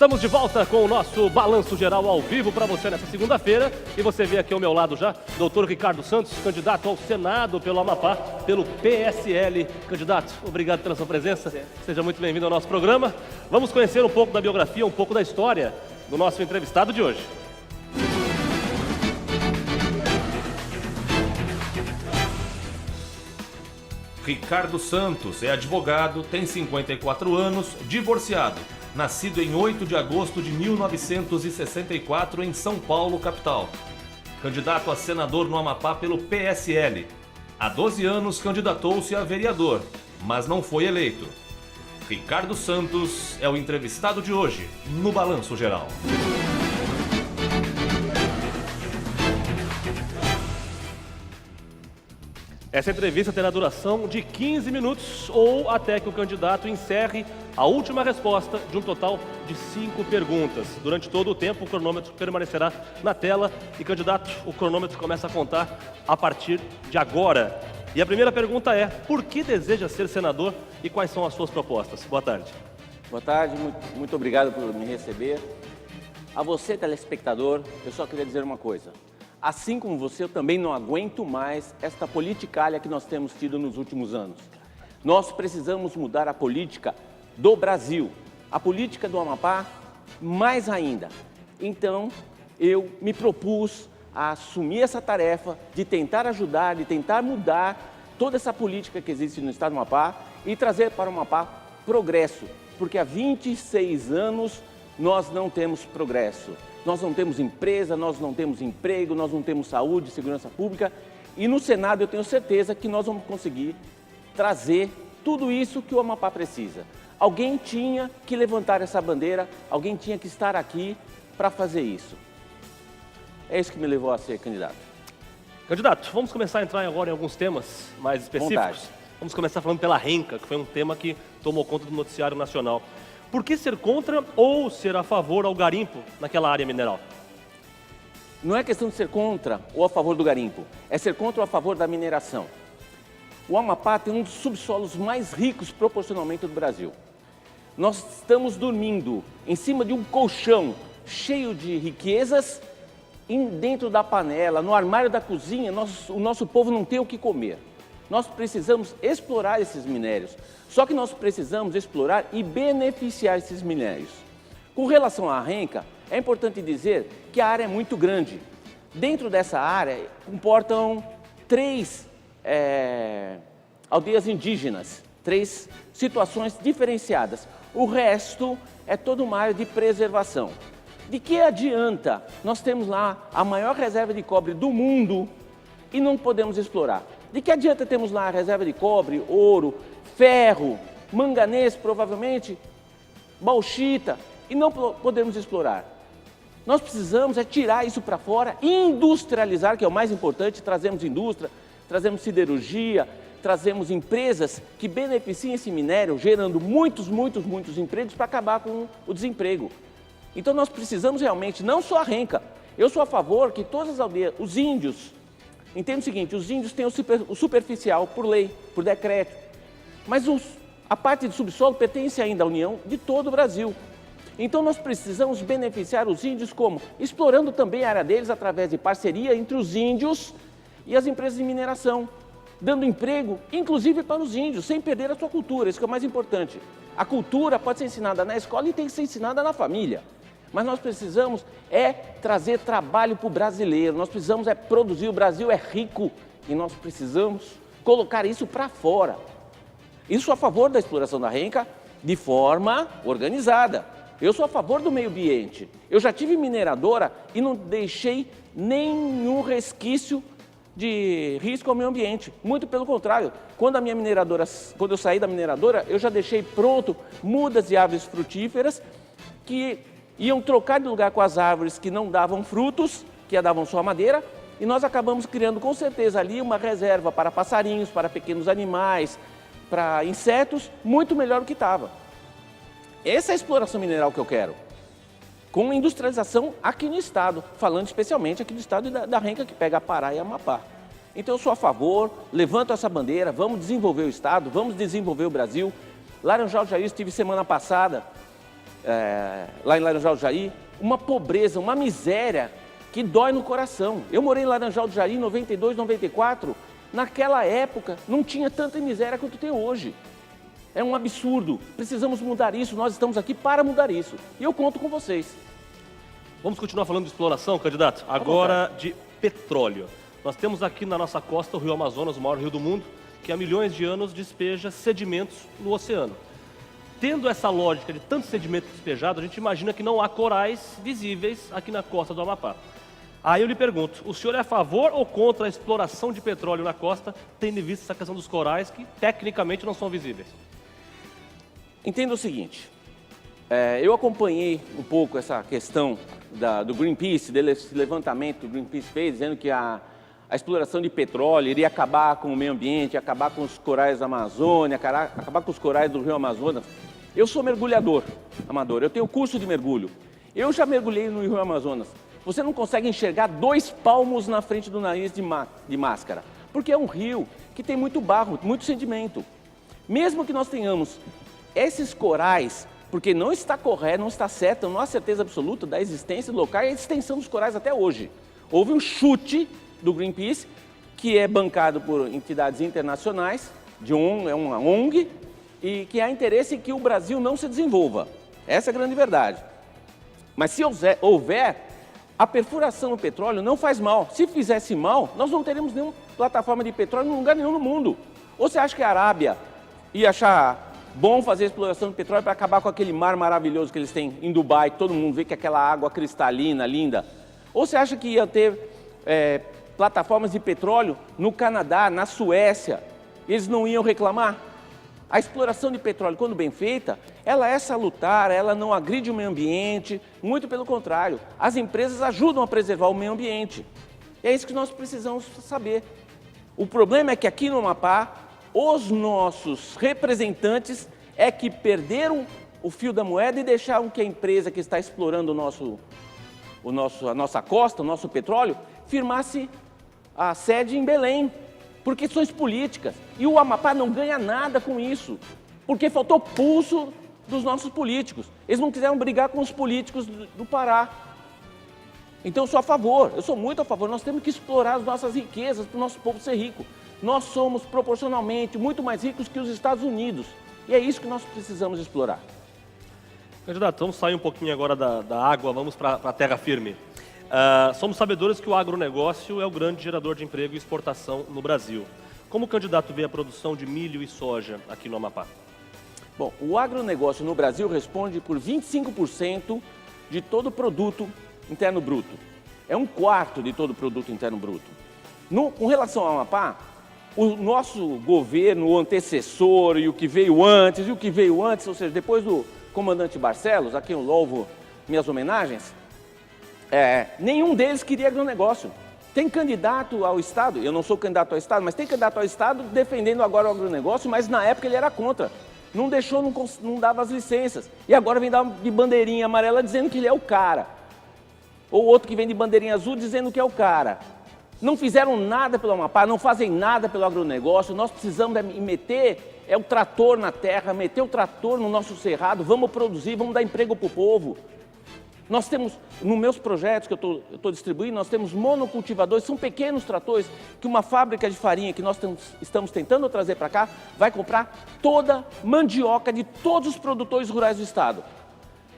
Estamos de volta com o nosso Balanço Geral ao vivo para você nessa segunda-feira. E você vê aqui ao meu lado já, doutor Ricardo Santos, candidato ao Senado pelo Amapá, pelo PSL. Candidato, obrigado pela sua presença. Seja muito bem-vindo ao nosso programa. Vamos conhecer um pouco da biografia, um pouco da história do nosso entrevistado de hoje. Ricardo Santos é advogado, tem 54 anos, divorciado. Nascido em 8 de agosto de 1964 em São Paulo, capital. Candidato a senador no Amapá pelo PSL. Há 12 anos candidatou-se a vereador, mas não foi eleito. Ricardo Santos é o entrevistado de hoje no Balanço Geral. Essa entrevista terá duração de 15 minutos ou até que o candidato encerre a última resposta de um total de 5 perguntas. Durante todo o tempo, o cronômetro permanecerá na tela e, candidato, o cronômetro começa a contar a partir de agora. E a primeira pergunta é: por que deseja ser senador e quais são as suas propostas? Boa tarde. Boa tarde, muito obrigado por me receber. A você, telespectador, eu só queria dizer uma coisa. Assim como você, eu também não aguento mais esta politicalha que nós temos tido nos últimos anos. Nós precisamos mudar a política do Brasil, a política do Amapá mais ainda. Então, eu me propus a assumir essa tarefa de tentar ajudar, de tentar mudar toda essa política que existe no estado do Amapá e trazer para o Amapá progresso, porque há 26 anos nós não temos progresso. Nós não temos empresa, nós não temos emprego, nós não temos saúde, segurança pública. E no Senado eu tenho certeza que nós vamos conseguir trazer tudo isso que o Amapá precisa. Alguém tinha que levantar essa bandeira, alguém tinha que estar aqui para fazer isso. É isso que me levou a ser candidato. Candidato, vamos começar a entrar agora em alguns temas mais específicos. Vontade. Vamos começar falando pela renca, que foi um tema que tomou conta do noticiário nacional. Por que ser contra ou ser a favor ao garimpo naquela área mineral? Não é questão de ser contra ou a favor do garimpo, é ser contra ou a favor da mineração. O Amapá tem um dos subsolos mais ricos proporcionalmente do Brasil. Nós estamos dormindo em cima de um colchão cheio de riquezas e dentro da panela, no armário da cozinha, o nosso povo não tem o que comer. Nós precisamos explorar esses minérios, só que nós precisamos explorar e beneficiar esses minérios. Com relação à renca, é importante dizer que a área é muito grande. Dentro dessa área comportam 3 aldeias indígenas, 3 situações diferenciadas. O resto é toda uma área de preservação. De que adianta nós temos lá a maior reserva de cobre do mundo e não podemos explorar? De que adianta termos lá a reserva de cobre, ouro, ferro, manganês, provavelmente, bauxita, e não podemos explorar? Nós precisamos tirar isso para fora, industrializar, que é o mais importante. Trazemos indústria, trazemos siderurgia, trazemos empresas que beneficiem esse minério, gerando muitos empregos para acabar com o desemprego. Então nós precisamos realmente, não só a renca, eu sou a favor que todas as aldeias, os índios, entenda o seguinte, os índios têm o superficial por lei, por decreto, mas a parte de subsolo pertence ainda à União de todo o Brasil. Então nós precisamos beneficiar os índios como? Explorando também a área deles através de parceria entre os índios e as empresas de mineração, dando emprego, inclusive para os índios, sem perder a sua cultura, isso que é o mais importante. A cultura pode ser ensinada na escola e tem que ser ensinada na família. Mas nós precisamos trazer trabalho para o brasileiro, nós precisamos produzir, o Brasil é rico e nós precisamos colocar isso para fora. Isso a favor da exploração da renca de forma organizada. Eu sou a favor do meio ambiente. Eu já tive mineradora e não deixei nenhum resquício de risco ao meio ambiente. Muito pelo contrário, quando eu saí da mineradora, eu já deixei pronto mudas de árvores frutíferas que iam trocar de lugar com as árvores que não davam frutos, que davam só madeira, e nós acabamos criando com certeza ali uma reserva para passarinhos, para pequenos animais, para insetos, muito melhor do que estava. Essa é a exploração mineral que eu quero, com industrialização aqui no estado, falando especialmente aqui do estado da renca que pega Pará e Amapá. Então eu sou a favor, levanto essa bandeira, vamos desenvolver o estado, vamos desenvolver o Brasil. Laranjal do Jair, estive semana passada lá em Laranjal do Jaí, uma pobreza, uma miséria que dói no coração. Eu morei em Laranjal do Jaí em 92, 94, naquela época não tinha tanta miséria quanto tem hoje. É um absurdo, precisamos mudar isso, nós estamos aqui para mudar isso. E eu conto com vocês. Vamos continuar falando de exploração, candidato? Agora de petróleo. Nós temos aqui na nossa costa o rio Amazonas, o maior rio do mundo, que há milhões de anos despeja sedimentos no oceano. Tendo essa lógica de tanto sedimento despejado, a gente imagina que não há corais visíveis aqui na costa do Amapá. Aí eu lhe pergunto, o senhor é a favor ou contra a exploração de petróleo na costa, tendo em vista essa questão dos corais que tecnicamente não são visíveis? Entenda o seguinte, eu acompanhei um pouco essa questão do Greenpeace, desse levantamento que o Greenpeace fez, dizendo que a exploração de petróleo iria acabar com o meio ambiente, acabar com os corais da Amazônia, acabar com os corais do rio Amazonas. Eu sou mergulhador amador, eu tenho curso de mergulho. Eu já mergulhei no rio Amazonas. Você não consegue enxergar 2 palmos na frente do nariz de máscara, porque é um rio que tem muito barro, muito sedimento. Mesmo que nós tenhamos esses corais, porque não está correto, não está certo, não há certeza absoluta da existência do local e a extensão dos corais até hoje. Houve um chute do Greenpeace, que é bancado por entidades internacionais, é uma ONG, e que há interesse em que o Brasil não se desenvolva. Essa é a grande verdade. Mas se houver, a perfuração do petróleo não faz mal. Se fizesse mal, nós não teremos nenhuma plataforma de petróleo em lugar nenhum no mundo. Ou você acha que a Arábia ia achar bom fazer exploração de petróleo para acabar com aquele mar maravilhoso que eles têm em Dubai, que todo mundo vê que é aquela água cristalina, linda? Ou você acha que ia ter plataformas de petróleo no Canadá, na Suécia? Eles não iam reclamar? A exploração de petróleo, quando bem feita, ela é salutar, ela não agride o meio ambiente, muito pelo contrário. As empresas ajudam a preservar o meio ambiente. E é isso que nós precisamos saber. O problema é que aqui no Amapá, os nossos representantes é que perderam o fio da moeda e deixaram que a empresa que está explorando a nossa costa, o nosso petróleo, firmasse a sede em Belém, por questões políticas. E o Amapá não ganha nada com isso, porque faltou pulso dos nossos políticos. Eles não quiseram brigar com os políticos do Pará. Então eu sou a favor, eu sou muito a favor. Nós temos que explorar as nossas riquezas para o nosso povo ser rico. Nós somos proporcionalmente muito mais ricos que os Estados Unidos. E é isso que nós precisamos explorar. Candidato, vamos sair um pouquinho agora da água, vamos para a terra firme. Somos sabedores que o agronegócio é o grande gerador de emprego e exportação no Brasil. Como o candidato vê a produção de milho e soja aqui no Amapá? Bom, o agronegócio no Brasil responde por 25% de todo o produto interno bruto. É 1/4 de todo o produto interno bruto. Com relação ao Amapá, o nosso governo, o antecessor e o que veio antes, ou seja, depois do comandante Barcelos, a quem eu louvo minhas homenagens, nenhum deles queria agronegócio. Tem candidato ao Estado, eu não sou candidato ao Estado, mas tem candidato ao Estado defendendo agora o agronegócio, mas na época ele era contra. Não deixou, não dava as licenças. E agora vem dar de bandeirinha amarela dizendo que ele é o cara. Ou outro que vem de bandeirinha azul dizendo que é o cara. Não fizeram nada pelo Amapá, não fazem nada pelo agronegócio. Nós precisamos meter o trator na terra, meter o trator no nosso cerrado, vamos produzir, vamos dar emprego para o povo. Nós temos, nos meus projetos que eu estou distribuindo, nós temos monocultivadores, são pequenos tratores que uma fábrica de farinha que nós estamos tentando trazer para cá vai comprar toda mandioca de todos os produtores rurais do estado.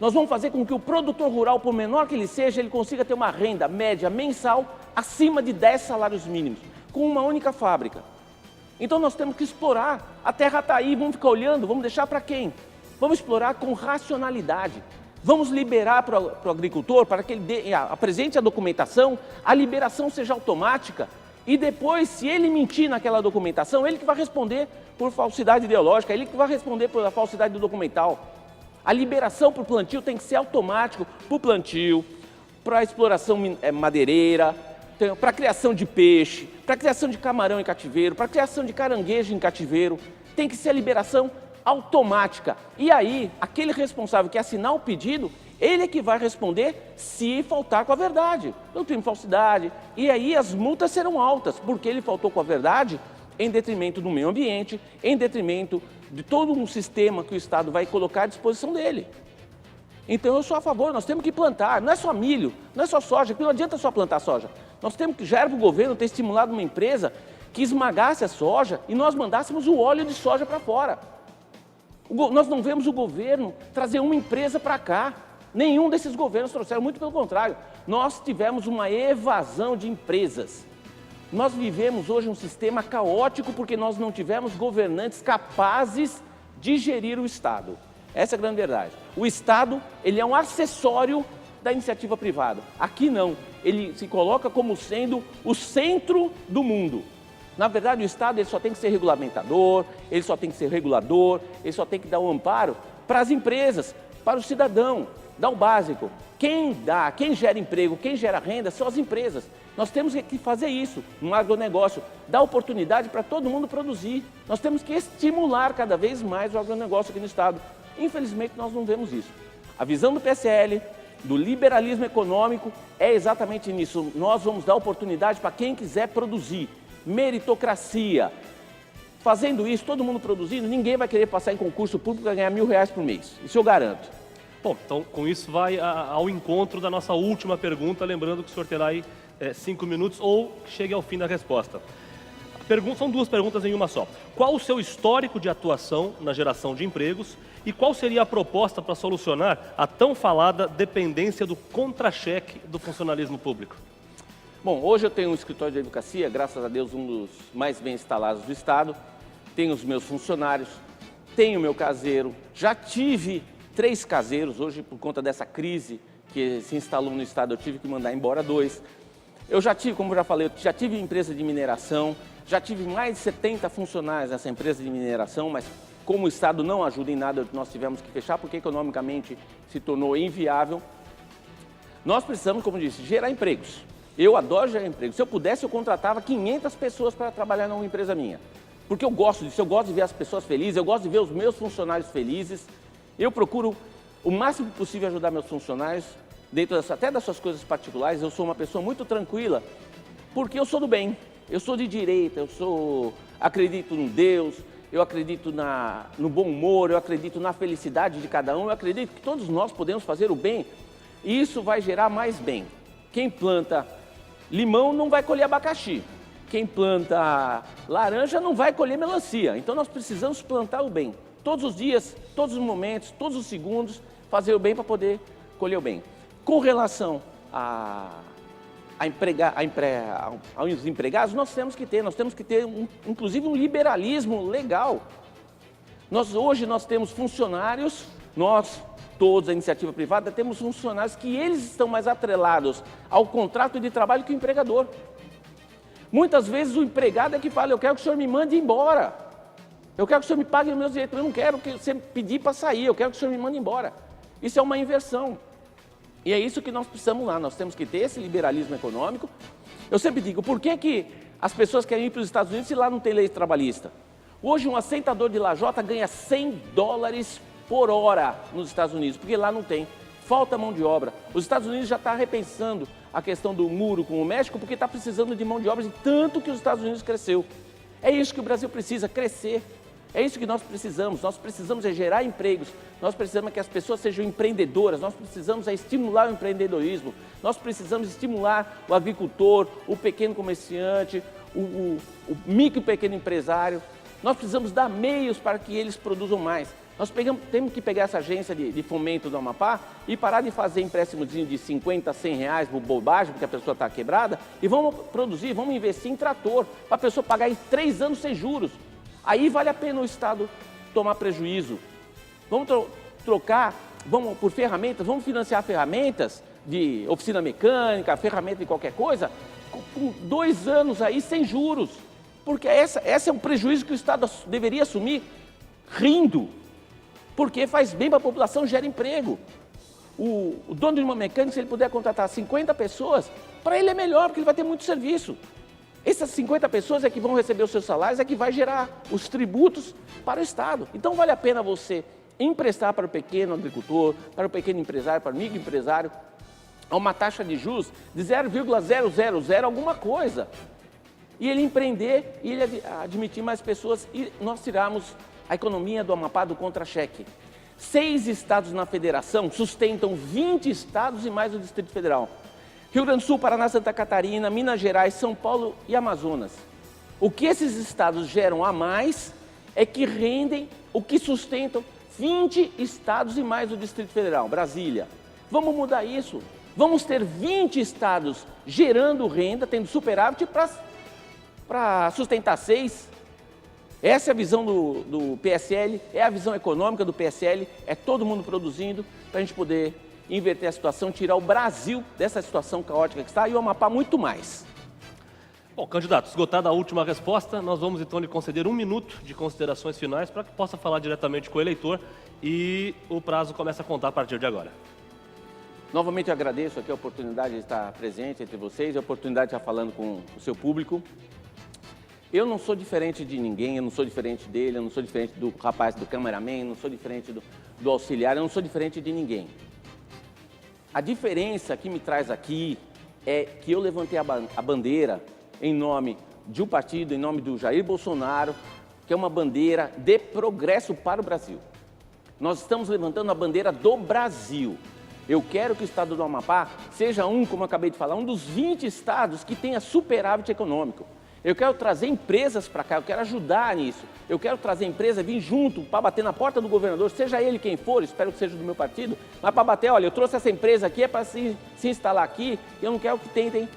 Nós vamos fazer com que o produtor rural, por menor que ele seja, ele consiga ter uma renda média mensal acima de 10 salários mínimos, com uma única fábrica. Então nós temos que explorar, a terra está aí, vamos ficar olhando, vamos deixar para quem? Vamos explorar com racionalidade. Vamos liberar para o agricultor, para que ele apresente a documentação, a liberação seja automática e depois, se ele mentir naquela documentação, ele que vai responder por falsidade ideológica, ele que vai responder por falsidade do documental. A liberação para o plantio tem que ser automático para o plantio, para a exploração madeireira, para a criação de peixe, para a criação de camarão em cativeiro, para a criação de caranguejo em cativeiro. Tem que ser a liberação automática. E aí, aquele responsável que assinar o pedido, ele é que vai responder se faltar com a verdade. Não tem falsidade. E aí as multas serão altas, porque ele faltou com a verdade em detrimento do meio ambiente, em detrimento de todo um sistema que o Estado vai colocar à disposição dele. Então eu sou a favor, nós temos que plantar, não é só milho, não é só soja, porque não adianta só plantar soja. Nós temos que, já era para o governo ter estimulado uma empresa que esmagasse a soja e nós mandássemos o óleo de soja para fora. Nós não vemos o governo trazer uma empresa para cá. Nenhum desses governos trouxeram, muito pelo contrário. Nós tivemos uma evasão de empresas. Nós vivemos hoje um sistema caótico porque nós não tivemos governantes capazes de gerir o Estado. Essa é a grande verdade. O Estado, ele é um acessório da iniciativa privada. Aqui não. Ele se coloca como sendo o centro do mundo. Na verdade, o Estado ele só tem que ser regulamentador, ele só tem que ser regulador, ele só tem que dar um amparo para as empresas, para o cidadão, dar o básico. Quem gera emprego, quem gera renda são as empresas. Nós temos que fazer isso no agronegócio, dar oportunidade para todo mundo produzir. Nós temos que estimular cada vez mais o agronegócio aqui no Estado. Infelizmente, nós não vemos isso. A visão do PSL, do liberalismo econômico, é exatamente nisso. Nós vamos dar oportunidade para quem quiser produzir. Meritocracia. Fazendo isso, todo mundo produzindo, ninguém vai querer passar em concurso público e ganhar R$1.000 por mês. Isso eu garanto. Bom, então com isso vai ao encontro da nossa última pergunta, lembrando que o senhor terá aí 5 minutos ou chegue ao fim da resposta. São 2 perguntas em uma só. Qual o seu histórico de atuação na geração de empregos e qual seria a proposta para solucionar a tão falada dependência do contra-cheque do funcionalismo público? Bom, hoje eu tenho um escritório de advocacia, graças a Deus um dos mais bem instalados do Estado, tenho os meus funcionários, tenho o meu caseiro, já tive 3 caseiros, hoje por conta dessa crise que se instalou no Estado eu tive que mandar embora 2. Eu já tive, como eu já falei, já tive empresa de mineração, já tive mais de 70 funcionários nessa empresa de mineração, mas como o Estado não ajuda em nada, nós tivemos que fechar porque economicamente se tornou inviável. Nós precisamos, como disse, gerar empregos. Eu adoro gerar empregos. Se eu pudesse, eu contratava 500 pessoas para trabalhar numa empresa minha. Porque eu gosto disso, eu gosto de ver as pessoas felizes, eu gosto de ver os meus funcionários felizes. Eu procuro o máximo possível ajudar meus funcionários, dentro até das suas coisas particulares. Eu sou uma pessoa muito tranquila, porque eu sou do bem, eu sou de direita, acredito no Deus, eu acredito no bom humor, eu acredito na felicidade de cada um, eu acredito que todos nós podemos fazer o bem e isso vai gerar mais bem. Quem planta limão não vai colher abacaxi, quem planta laranja não vai colher melancia, então nós precisamos plantar o bem. Todos os dias, todos os momentos, todos os segundos, fazer o bem para poder colher o bem. Com relação aos empregados, nós temos que ter inclusive um liberalismo legal. Hoje nós temos funcionários, nós todos, a iniciativa privada, temos funcionários que eles estão mais atrelados ao contrato de trabalho que o empregador. Muitas vezes o empregado é que fala, eu quero que o senhor me mande embora. Eu quero que o senhor me pague os meus direitos, eu não quero que você pedir para sair, eu quero que o senhor me mande embora. Isso é uma inversão. E é isso que nós precisamos lá, nós temos que ter esse liberalismo econômico. Eu sempre digo, por que as pessoas querem ir para os Estados Unidos se lá não tem lei trabalhista? Hoje um assentador de lajota ganha $100 por hora nos Estados Unidos, porque lá não tem, falta mão de obra. Os Estados Unidos já estão repensando a questão do muro com o México, porque está precisando de mão de obra, de tanto que os Estados Unidos cresceu. É isso que o Brasil precisa, crescer. É isso que nós precisamos gerar empregos, nós precisamos que as pessoas sejam empreendedoras, nós precisamos estimular o empreendedorismo, nós precisamos estimular o agricultor, o pequeno comerciante, o micro e pequeno empresário, nós precisamos dar meios para que eles produzam mais. Temos que pegar essa agência de fomento do Amapá e parar de fazer empréstimos de 50, 100 reais por bobagem, porque a pessoa está quebrada, e vamos produzir, vamos investir em trator, para a pessoa pagar em 3 anos sem juros. Aí vale a pena o Estado tomar prejuízo. Vamos trocar, por ferramentas, vamos financiar ferramentas de oficina mecânica, ferramenta de qualquer coisa, com 2 anos aí sem juros. Porque esse é um prejuízo que o Estado deveria assumir rindo. Porque faz bem para a população, gera emprego. O dono de uma mecânica, se ele puder contratar 50 pessoas, para ele é melhor, porque ele vai ter muito serviço. Essas 50 pessoas é que vão receber os seus salários, é que vai gerar os tributos para o Estado. Então vale a pena você emprestar para o pequeno agricultor, para o pequeno empresário, para o microempresário, a uma taxa de juros de 0,000 alguma coisa. E ele empreender e ele admitir mais pessoas e nós tirarmos a economia do Amapá do contra-cheque. 6 estados na federação sustentam 20 estados e mais o Distrito Federal. Rio Grande do Sul, Paraná, Santa Catarina, Minas Gerais, São Paulo e Amazonas. O que esses estados geram a mais é que rendem o que sustentam 20 estados e mais o Distrito Federal, Brasília. Vamos mudar isso. Vamos ter 20 estados gerando renda, tendo superávit para sustentar 6. Essa é a visão do PSL, é a visão econômica do PSL, é todo mundo produzindo para a gente poder inverter a situação, tirar o Brasil dessa situação caótica que está e o Amapá muito mais. Bom, candidato, esgotada a última resposta, nós vamos então lhe conceder 1 minuto de considerações finais para que possa falar diretamente com o eleitor e o prazo começa a contar a partir de agora. Novamente eu agradeço aqui a oportunidade de estar presente entre vocês, a oportunidade de estar falando com o seu público. Eu não sou diferente de ninguém, eu não sou diferente dele, eu não sou diferente do rapaz do cameraman, eu não sou diferente do auxiliar, eu não sou diferente de ninguém. A diferença que me traz aqui é que eu levantei a bandeira em nome de um partido, em nome do Jair Bolsonaro, que é uma bandeira de progresso para o Brasil. Nós estamos levantando a bandeira do Brasil. Eu quero que o estado do Amapá seja como eu acabei de falar, um dos 20 estados que tenha superávit econômico. Eu quero trazer empresas para cá, eu quero ajudar nisso. Eu quero trazer empresa, vir junto para bater na porta do governador, seja ele quem for, espero que seja do meu partido, mas para bater, olha, eu trouxe essa empresa aqui, é para se instalar aqui, e eu não quero que tentem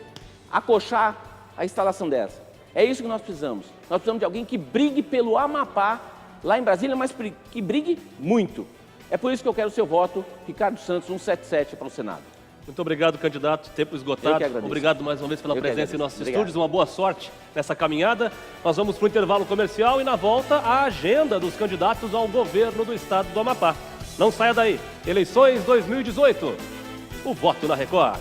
acochar a instalação dessa. É isso que nós precisamos. Nós precisamos de alguém que brigue pelo Amapá, lá em Brasília, mas que brigue muito. É por isso que eu quero o seu voto, Ricardo Santos, 177 para o Senado. Muito obrigado, candidato. Tempo esgotado. Eu que agradeço. Obrigado mais uma vez pela presença em nossos Obrigado. estúdios. Uma boa sorte nessa caminhada. Nós vamos para o intervalo comercial e, na volta, a agenda dos candidatos ao governo do estado do Amapá. Não saia daí. Eleições 2018. O voto na Record.